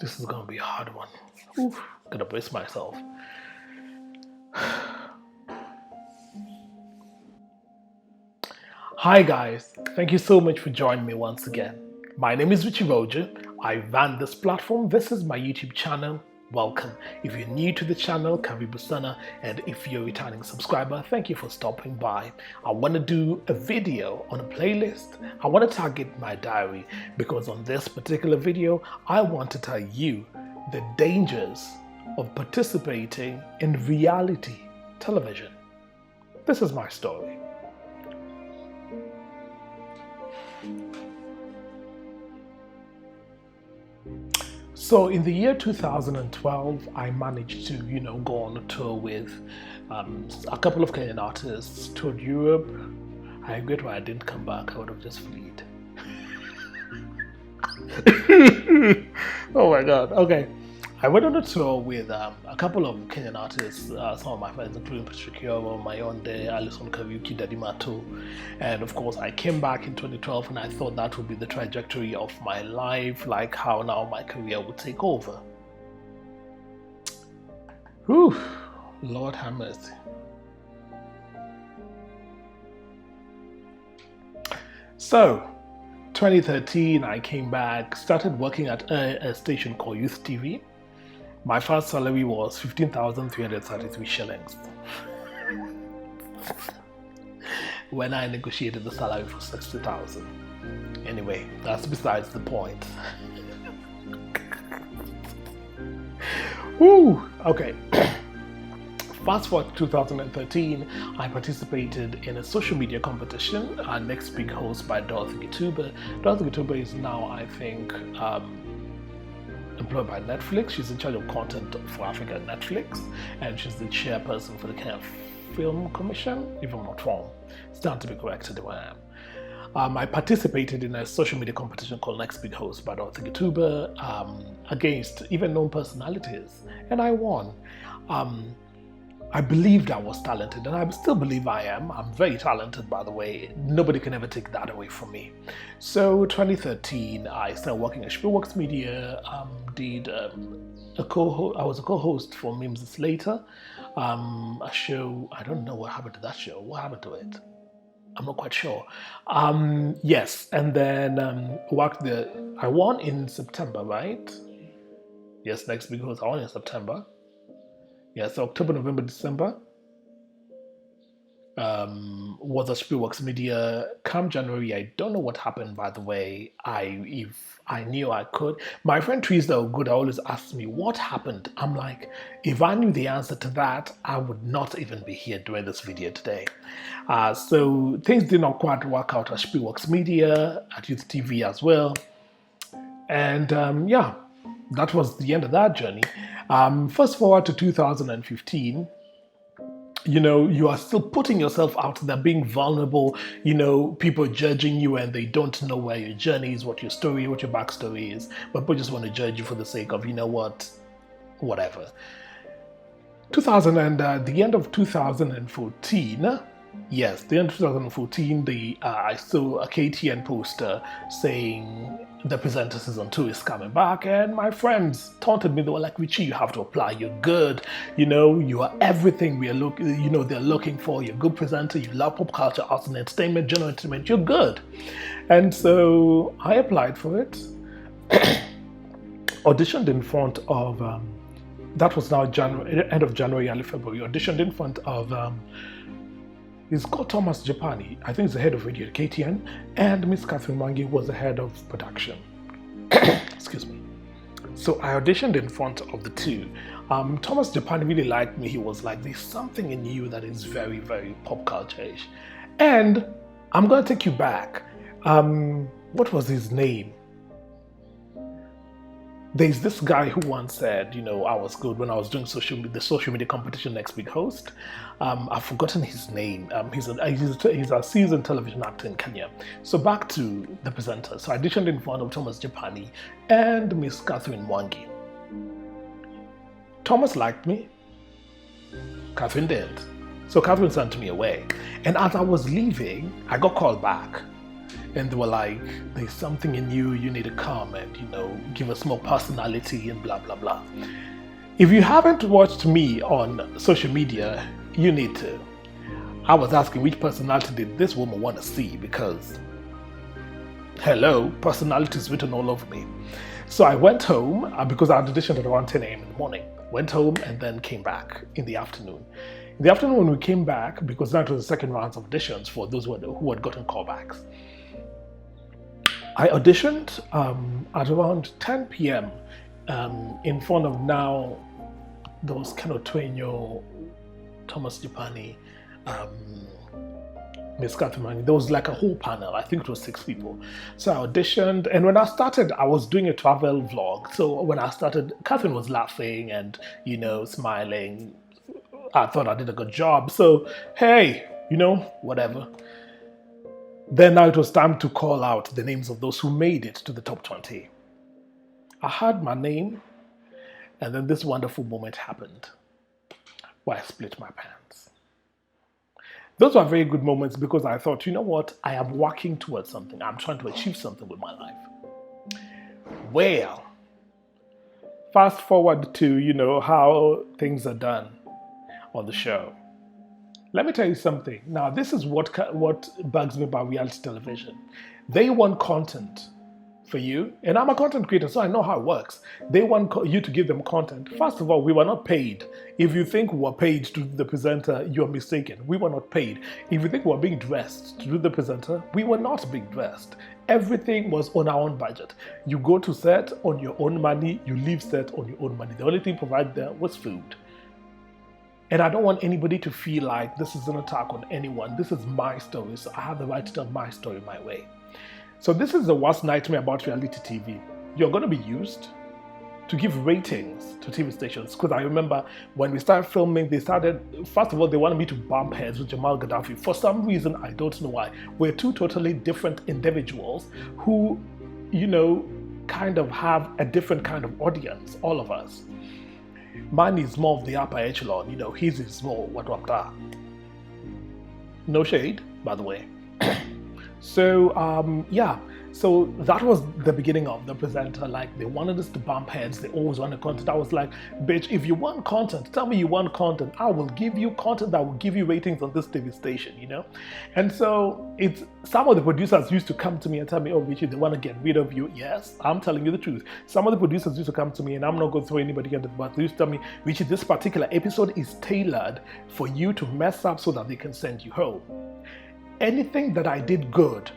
This is gonna be a hard one. Oof, gonna brace myself. Hi guys, thank you so much for joining me once again. My name is Richie Roja. I ran this platform. This is my YouTube channel. Welcome. If you're new to the channel, Karibu Sana, and if you're a returning subscriber, thank you for stopping by. I want to do a video on a playlist. I want to target my diary because on this particular video, I want to tell you the dangers of participating in reality television. This is my story. So in the year 2012, I managed to, go on a tour with a couple of Kenyan artists, toured Europe. I regret why I didn't come back. I would have just fled. Oh my God. Okay. I went on a tour with a couple of Kenyan artists, some of my friends, including Patrick Yoro, Mayonde, Alison Kariuki, Dadimato. And of course, I came back in 2012 and I thought that would be the trajectory of my life, like how now my career would take over. Whew, Lord have mercy. So, 2013, I came back, started working at a station called Youth TV. My first salary was 15,333 shillings. When I negotiated the salary for 60,000. Anyway, that's besides the point. Woo! Okay. Fast forward to 2013, I participated in a social media competition, Next Big Host by Dorothy Gituba. Dorothy Gituba is now, I think, employed by Netflix. She's in charge of content for Africa at Netflix, and she's the chairperson for the Kenya Film Commission, if I'm not wrong. Stand to be corrected if I am. I participated in a social media competition called Next Big Host by Dorothy Gituba against even known personalities, and I won. I believed I was talented, and I still believe I am. I'm very talented, by the way. Nobody can ever take that away from me. So 2013, I started working at Spielworks Media, I was a co-host for Memes Later, a show. I don't know what happened to that show. What happened to it? I'm not quite sure. Yes, and then worked there. I won in September, right? Yes, Next Big Host, I won in September. Yeah, so October, November, December was at Spielworks Media. Come January, I don't know what happened, by the way. If I knew I could. My friend Teresa Ogood always asks me, what happened? I'm like, if I knew the answer to that, I would not even be here doing this video today. So things did not quite work out at Spielworks Media, at Youth TV as well. And yeah, that was the end of that journey. Fast forward to 2015, you are still putting yourself out there, being vulnerable, people judging you and they don't know where your journey is, what your story, what your backstory is, but people just want to judge you for the sake of, whatever. The end of 2014, yes, the end of 2014, I saw a KTN poster saying the presenter season 2 is coming back, and my friends taunted me. They were like, Richie, you have to apply. You're good. You are everything they're looking for. You're a good presenter. You love pop culture, arts and entertainment, general entertainment. You're good. And so I applied for it. Auditioned in front of, that was now end of January, early February. Auditioned in front of, it's called Thomas Japani. I think he's the head of radio at KTN, and Miss Catherine Mwangi was the head of production. Excuse me. So I auditioned in front of the two. Thomas Japani really liked me. He was like, there's something in you that is very, very pop culture-ish. And I'm going to take you back. What was his name? There's this guy who once said, I was good when I was doing the social media competition Next Big Host. I've forgotten his name. He's a seasoned television actor in Kenya. So back to the presenter. So I auditioned in front of Thomas Japani and Miss Catherine Mwangi. Thomas liked me. Catherine didn't. So Catherine sent me away. And as I was leaving, I got called back. And they were like, there's something in you, you need to come and, give us more personality and blah, blah, blah. If you haven't watched me on social media, you need to. I was asking which personality did this woman want to see, because, hello, personality is written all over me. So I went home because I auditioned at around 10 a.m. in the morning. Went home and then came back in the afternoon. In the afternoon when we came back, because that was the second round of auditions for those who had gotten callbacks, I auditioned at around 10 p.m. In front of now those kind of Twenyo, Thomas Japani, Miss Kathumani. There was like a whole panel. I think it was 6 people. So I auditioned, and when I started, I was doing a travel vlog. So when I started, Catherine was laughing and, smiling. I thought I did a good job. So, hey, whatever. Then now it was time to call out the names of those who made it to the top 20. I heard my name, and then this wonderful moment happened where I split my pants. Those were very good moments because I thought, you know what? I am working towards something. I'm trying to achieve something with my life. Well, fast forward to, how things are done on the show. Let me tell you something. Now, this is what bugs me about reality television. They want content for you, and I'm a content creator, so I know how it works. They want you to give them content. First of all, we were not paid. If you think we were paid to do the presenter, you're mistaken. We were not paid. If you think we were being dressed to do the presenter, we were not being dressed. Everything was on our own budget. You go to set on your own money, you leave set on your own money. The only thing provided there was food. And I don't want anybody to feel like this is an attack on anyone. This is my story, so I have the right to tell my story my way. So this is the worst nightmare about reality TV. You're going to be used to give ratings to TV stations. Because I remember when we started filming, first of all, they wanted me to bump heads with Jamal Gaddafi. For some reason, I don't know why. We're two totally different individuals who, kind of have a different kind of audience, all of us. Mine is more of the upper echelon, his is more what. No shade, by the way. So, so that was the beginning of the presenter. Like, they wanted us to bump heads. They always wanted content. I was like, bitch, if you want content, tell me you want content. I will give you content that will give you ratings on this TV station, And so some of the producers used to come to me and tell me, oh, Richie, they want to get rid of you. Yes, I'm telling you the truth. Some of the producers used to come to me, and I'm not going to throw anybody under the bus. They used to tell me, Richie, this particular episode is tailored for you to mess up so that they can send you home. Anything that I did good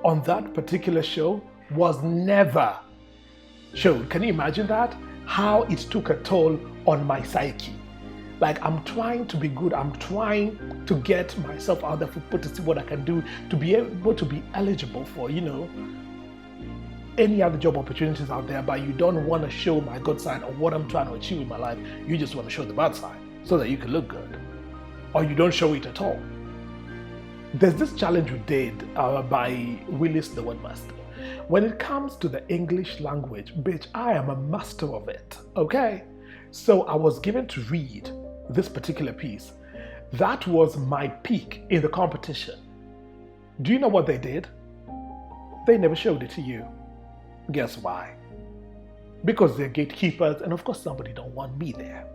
on that particular show was never showed. Can you imagine that? How it took a toll on my psyche. Like, I'm trying to be good. I'm trying to get myself out there for people to see what I can do to be able to be eligible for, any other job opportunities out there, but you don't want to show my good side of what I'm trying to achieve in my life. You just want to show the bad side so that you can look good. Or you don't show it at all. There's this challenge we did by Willis the Wordmaster. When it comes to the English language, bitch, I am a master of it, okay? So I was given to read this particular piece. That was my peak in the competition. Do you know what they did? They never showed it to you. Guess why? Because they're gatekeepers, and of course somebody don't want me there.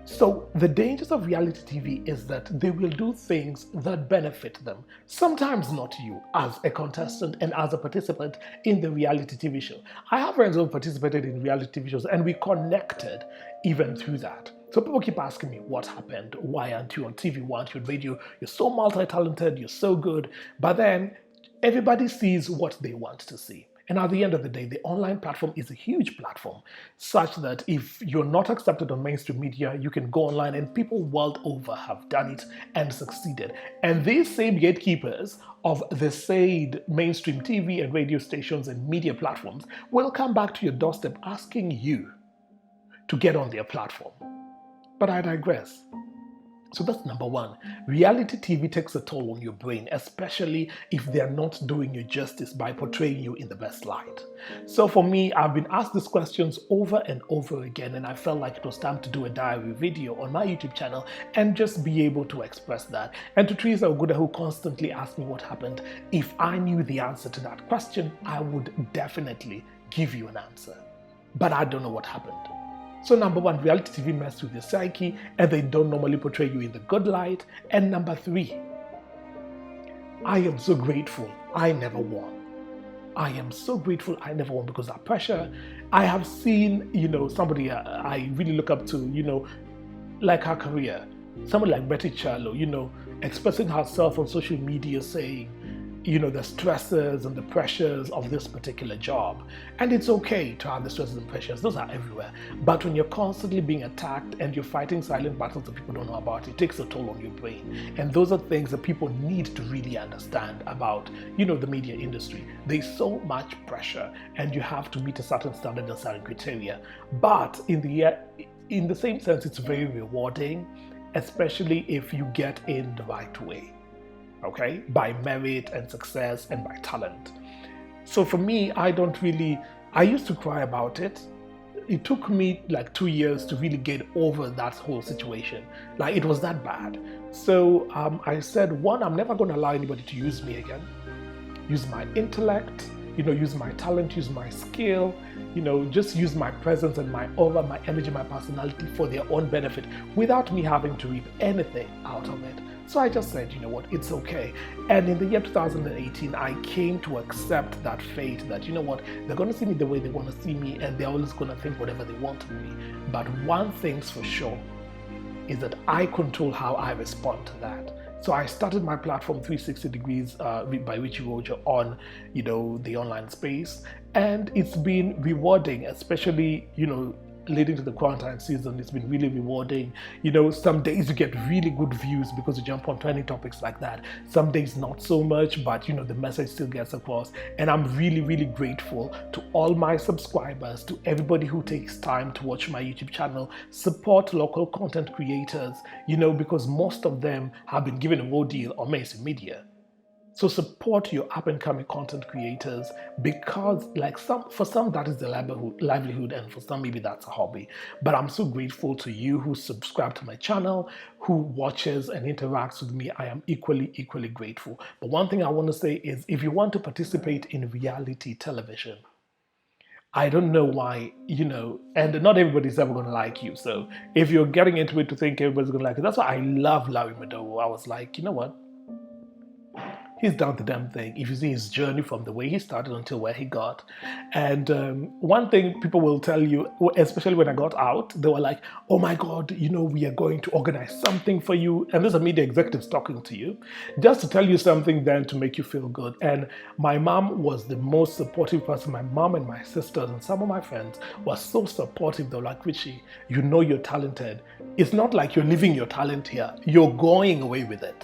So the dangers of reality TV is that they will do things that benefit them. Sometimes not you as a contestant and as a participant in the reality TV show. I have friends who participated in reality TV shows and we connected even through that. So people keep asking me, what happened? Why aren't you on TV? Why aren't you on radio? You're so multi-talented, you're so good. But then everybody sees what they want to see. And at the end of the day, the online platform is a huge platform, such that if you're not accepted on mainstream media, you can go online, and people world over have done it and succeeded. And these same gatekeepers of the said mainstream TV and radio stations and media platforms will come back to your doorstep asking you to get on their platform. But I digress. So that's number one. Reality TV takes a toll on your brain, especially if they're not doing you justice by portraying you in the best light. So for me, I've been asked these questions over and over again, and I felt like it was time to do a diary video on my YouTube channel and just be able to express that. And to Teresa Oguda, who constantly asked me what happened, if I knew the answer to that question, I would definitely give you an answer. But I don't know what happened. So number one, reality TV mess with your psyche and they don't normally portray you in the good light. And number three, I am so grateful I never won. I am so grateful I never won because that pressure. I have seen, somebody I really look up to, like her career. Somebody like Betty Charlo, expressing herself on social media saying, the stresses and the pressures of this particular job. And it's okay to have the stresses and pressures. Those are everywhere. But when you're constantly being attacked and you're fighting silent battles that people don't know about, it takes a toll on your brain. And those are things that people need to really understand about, the media industry. There's so much pressure and you have to meet a certain standard and certain criteria. But in the same sense, it's very rewarding, especially if you get in the right way. Okay, by merit and success and by talent. So for me, I used to cry about it. It took me like 2 years to really get over that whole situation. Like it was that bad. So I said, one, I'm never going to allow anybody to use me again. Use my intellect, use my talent, use my skill, just use my presence and my aura, my energy, my personality for their own benefit without me having to reap anything out of it. So I just said, it's okay. And in the year 2018, I came to accept that fate that, they're going to see me the way they want to see me and they're always going to think whatever they want of me. But one thing's for sure is that I control how I respond to that. So I started my platform 360 Degrees by Richie Roja on, the online space. And it's been rewarding, especially, leading to the quarantine season. It's been really rewarding. Some days you get really good views because you jump on trending topics like that. Some days not so much, but the message still gets across. And I'm really, really grateful to all my subscribers, to everybody who takes time to watch my YouTube channel, support local content creators, because most of them have been given a raw deal on mainstream media. So support your up-and-coming content creators because for some that is the livelihood and for some maybe that's a hobby. But I'm so grateful to you who subscribe to my channel, who watches and interacts with me. I am equally grateful. But one thing I want to say is if you want to participate in reality television, I don't know why, and not everybody's ever going to like you. So if you're getting into it to think everybody's going to like it, that's why I love Larry Madowo. I was like, you know what? He's done the damn thing. If you see his journey from the way he started until where he got. And one thing people will tell you, especially when I got out, they were like, oh my God, we are going to organize something for you. And there's a media executives talking to you just to tell you something then to make you feel good. And my mom was the most supportive person. My mom and my sisters and some of my friends were so supportive. They were like, Richie, you're talented. It's not like you're leaving your talent here. You're going away with it.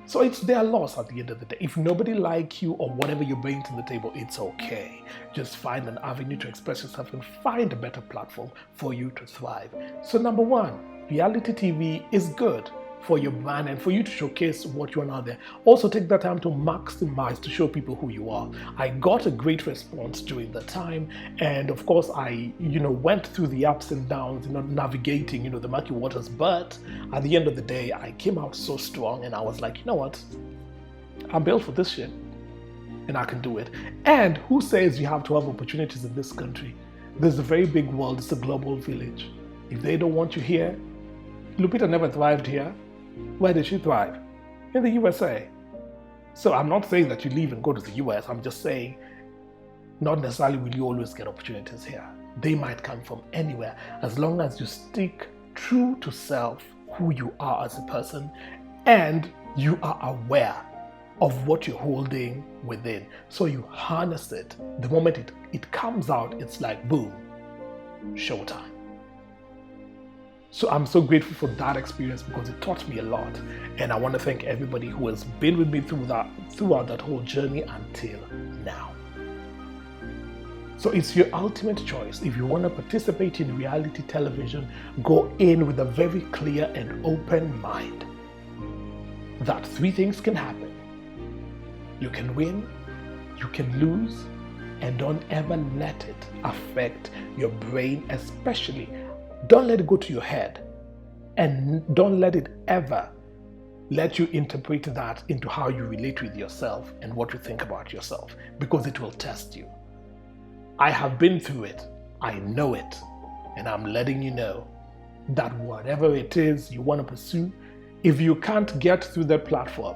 So it's their loss at the end of the day. If nobody likes you or whatever you bring to the table, it's okay. Just find an avenue to express yourself and find a better platform for you to thrive. So number one, reality TV is good for your brand and for you to showcase what you are out there. Also take that time to maximize to show people who you are. I got a great response during the time, and of course I went through the ups and downs, navigating the murky waters, but at the end of the day I came out so strong and I was like, you know what, I'm built for this shit and I can do it. And who says you have to have opportunities in this country? There's a very big world, it's a global village. If they don't want you here, Lupita never thrived here. Where did she thrive? In the USA. So I'm not saying that you leave and go to the US. I'm just saying not necessarily will you always get opportunities here. They might come from anywhere as long as you stick true to self, who you are as a person, and you are aware of what you're holding within. So you harness it. The moment it comes out, it's like boom, showtime. So I'm so grateful for that experience because it taught me a lot. And I want to thank everybody who has been with me throughout that whole journey until now. So it's your ultimate choice. If you want to participate in reality television, go in with a very clear and open mind that three things can happen. You can win, you can lose, and don't ever let it affect your brain, especially don't let it go to your head, and don't let it ever let you interpret that into how you relate with yourself and what you think about yourself, because it will test you. I have been through it, I know it, and I'm letting you know that whatever it is you want to pursue, if you can't get through that platform,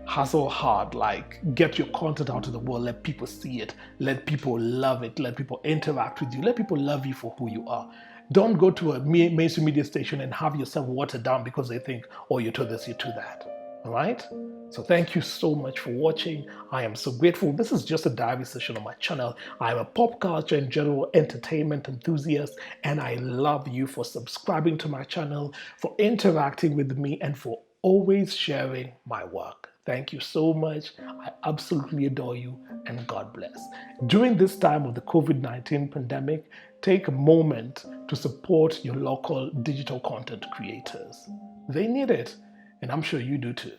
hustle hard, like get your content out to the world, let people see it, let people love it, let people interact with you, let people love you for who you are. Don't go to a mainstream media station and have yourself watered down because they think, oh, you're to this, you're to that. All right? So thank you so much for watching. I am so grateful. This is just a diary session on my channel. I'm a pop culture and general entertainment enthusiast, and I love you for subscribing to my channel, for interacting with me, and for always sharing my work. Thank you so much. I absolutely adore you, and God bless. During this time of the COVID-19 pandemic, take a moment to support your local digital content creators. They need it, and I'm sure you do too.